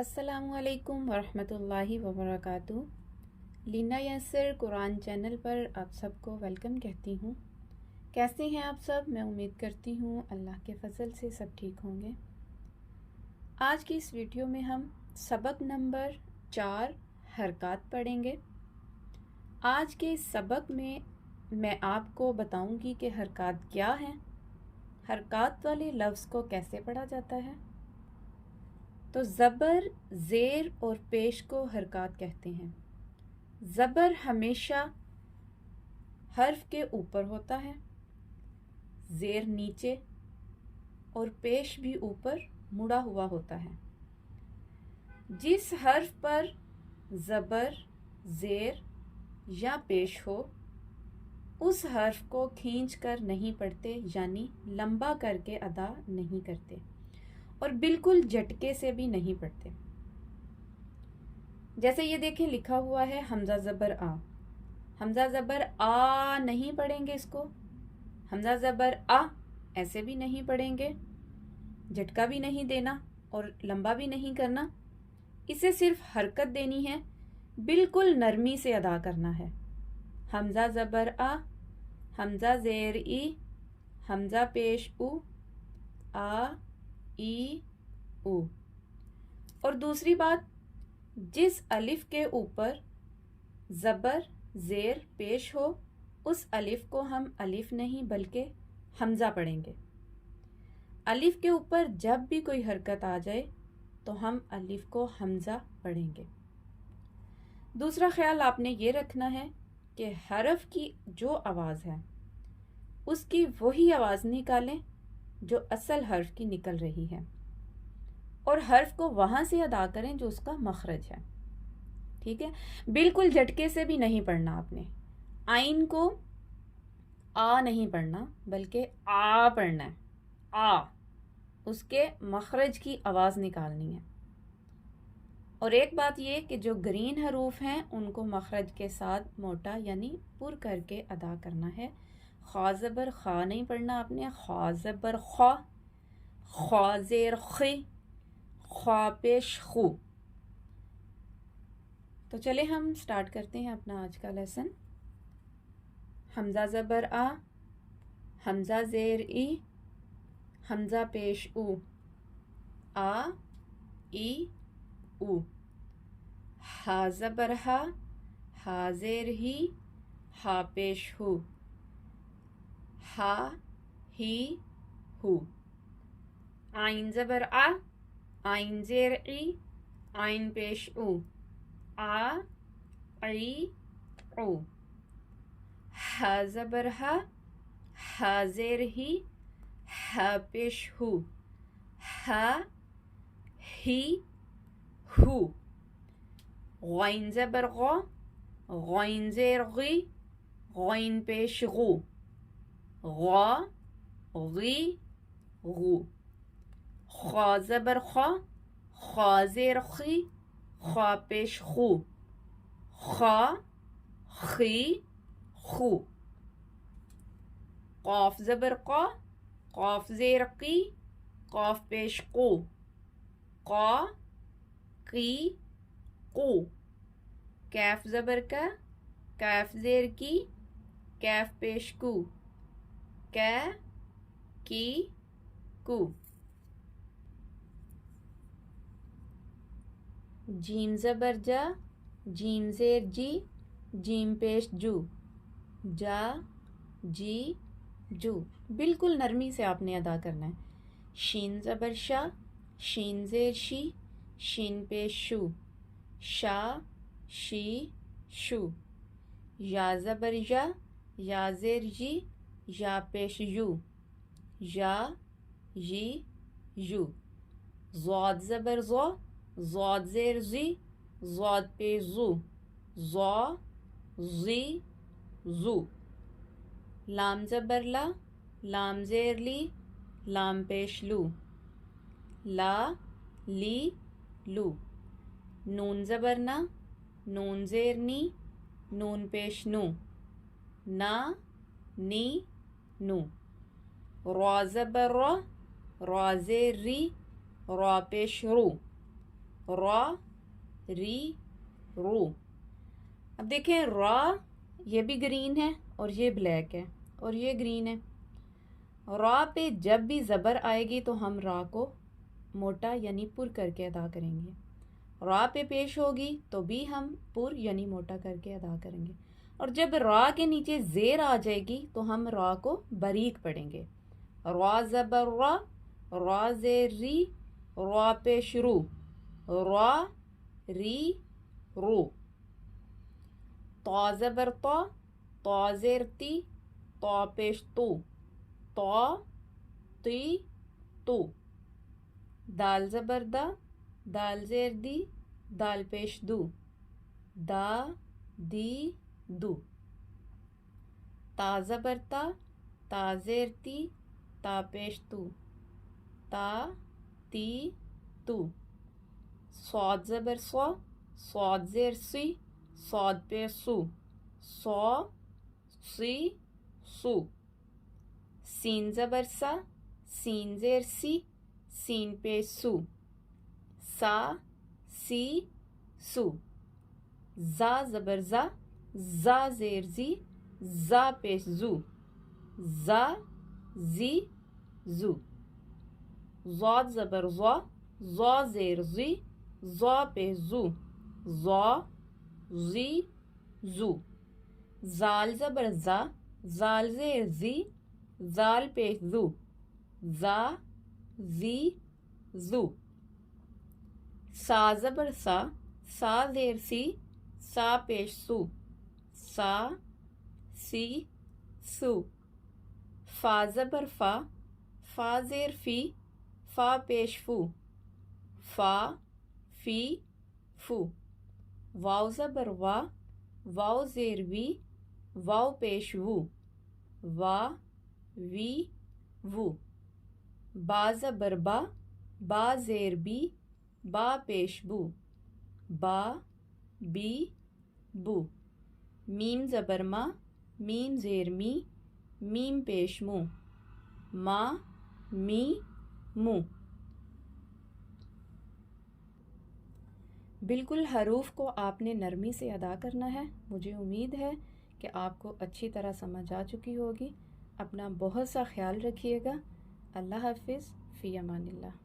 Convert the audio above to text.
السلام علیکم ورحمۃ اللہ وبرکاتہ۔ لینا یسر قرآن چینل پر آپ سب کو ویلکم کہتی ہوں۔ کیسے ہیں آپ سب؟ میں امید کرتی ہوں اللہ کے فضل سے سب ٹھیک ہوں گے۔ آج کی اس ویڈیو میں ہم سبق نمبر 4 حرکات پڑھیں گے۔ آج کے اس سبق میں آپ کو بتاؤں گی کہ حرکات کیا ہیں، حرکات والے لفظ کو کیسے پڑھا جاتا ہے۔ تو زبر، زیر اور پیش کو حرکات کہتے ہیں۔ زبر ہمیشہ حرف کے اوپر ہوتا ہے، زیر نیچے اور پیش بھی اوپر مڑا ہوا ہوتا ہے۔ جس حرف پر زبر، زیر یا پیش ہو اس حرف کو کھینچ کر نہیں پڑھتے، یعنی لمبا کر کے ادا نہیں کرتے اور بالکل جھٹکے سے بھی نہیں پڑھتے۔ جیسے یہ دیکھیں لکھا ہوا ہے حمزہ زبر آ، حمزہ زبر آ نہیں پڑھیں گے اس کو، حمزہ زبر آ ایسے بھی نہیں پڑھیں گے، جھٹکا بھی نہیں دینا اور لمبا بھی نہیں کرنا، اسے صرف حرکت دینی ہے، بالکل نرمی سے ادا کرنا ہے۔ حمزہ زبر آ، حمزہ زیر ای، حمزہ پیش او، آ ای او۔ اور دوسری بات، جس الف کے اوپر زبر، زیر، پیش ہو اس الف کو ہم الف نہیں بلکہ حمزہ پڑھیں گے۔ الف کے اوپر جب بھی کوئی حرکت آ جائے تو ہم الف کو حمزہ پڑھیں گے۔ دوسرا خیال آپ نے یہ رکھنا ہے کہ حرف کی جو آواز ہے اس کی وہی آواز نکالیں جو اصل حرف کی نکل رہی ہے، اور حرف کو وہاں سے ادا کریں جو اس کا مخرج ہے۔ ٹھیک ہے، بالکل جھٹکے سے بھی نہیں پڑھنا آپ نے۔ آئین کو آ نہیں پڑھنا بلکہ آ پڑھنا ہے، آ، اس کے مخرج کی آواز نکالنی ہے۔ اور ایک بات یہ کہ جو گرین حروف ہیں ان کو مخرج کے ساتھ موٹا یعنی پر کر کے ادا کرنا ہے۔ خا زبر خا نہیں پڑھنا آپ نے، خا زبر خا، خا زیر خی، خا پیش خو۔ تو چلے ہم سٹارٹ کرتے ہیں اپنا آج کا لیسن۔ حمزہ زبر آ، حمزہ زیر ای، حمزہ پیش او، آ ای او۔ ہا زبر ہا، ہا زیر ہی، ہا پیش ہو، ہا ہی ہو۔ آئین زبر آ، آئین زیر ای، آئین پیش او، آ ای او۔ ہا زبر ہا، ہا زیر ہی، ہا پیش ہو، ہا ہی ہو۔ غین زبر غا، غین زیر غی، غین پیش غو، غا غی غو۔ خا زبر خا، خا زیر خی، خا پیش خو، خا خی خو۔ قاف زبر قا، قاف زیر قی، قاف پیش قو، قا قی قو۔ کیف زبر کا، کیف زیر کی، کیف پیش کو، کی کی کو۔ جیم زبر جا، جیم زیر جی، جیم پیش جو، جا جی جو۔ بالکل نرمی سے آپ نے ادا کرنا ہے۔ شین زبر شا، شین زیر شی، شین پیش شو، شا شی شو۔ یا زبر یا، یا زیر جی، یا پیش یو، یا جی یو۔ ضاد زبر زو، ضاد زیر زی، ضاد پیش زو، زا زی زو۔ لام زبر لا، لام زیر لی، لام پیش لو، لا لی لو۔ نون زبر نا، نون زیر نی، نون پیش نو، نا نی نو۔ را زبر را، را زیر ری، را پیش رو، را ری رو. اب دیکھیں را یہ بھی گرین ہے اور یہ بلیک ہے اور یہ گرین ہے. را پہ جب بھی زبر آئے گی تو ہم را کو موٹا یعنی پر کر کے ادا کریں گے. را پہ پیش ہوگی تو بھی ہم پر یعنی موٹا کر کے ادا کریں گے. اور جب را کے نیچے زیر آ جائے گی تو ہم را کو باریک پڑھیں گے. را زبر را، را زیر ری، را پیش رو، را ری رو. تا زبر تا، تا زیر تی، تا پیش تو، تا تی تو. دال زبر دا، دال زیر دی، دال پیش دو، دا دی دو. تا زبر تا، تا زیر تی، تا پیش تو، تا تی تو. صاد زبر صا، صاد زیر سی، صاد پیش سو، صا سی سو. سین زبر سا، سین زیر سی، سین پیش سو، سا سی سو. زا زبر زا، زا زیر زی، زا پیش زو، زا زی زو. زاد زبر زا، زا زیر زی، زا پیش زو، زا زی زو. زال زبر زا، زال زیر زی، زال پیش زو، زا زی زو. سا زبر سا، سا زیر سی، سا پیش سو، سا سی سو. فا زبر فا، فا زیر فی، فا پیش فو، فا فی فو. واو زبر وا، واو زیر وی، واو پیش وو، وا وی وو. با زبر با، با زیر بی، با پیش بو، با بی بو. میم زبر ما، میم زیر می، میم پیش مو، ما می مو. بالکل حروف کو آپ نے نرمی سے ادا کرنا ہے. مجھے امید ہے کہ آپ کو اچھی طرح سمجھ آ چکی ہوگی. اپنا بہت سا خیال رکھیے گا. اللہ حافظ. فی امان اللہ.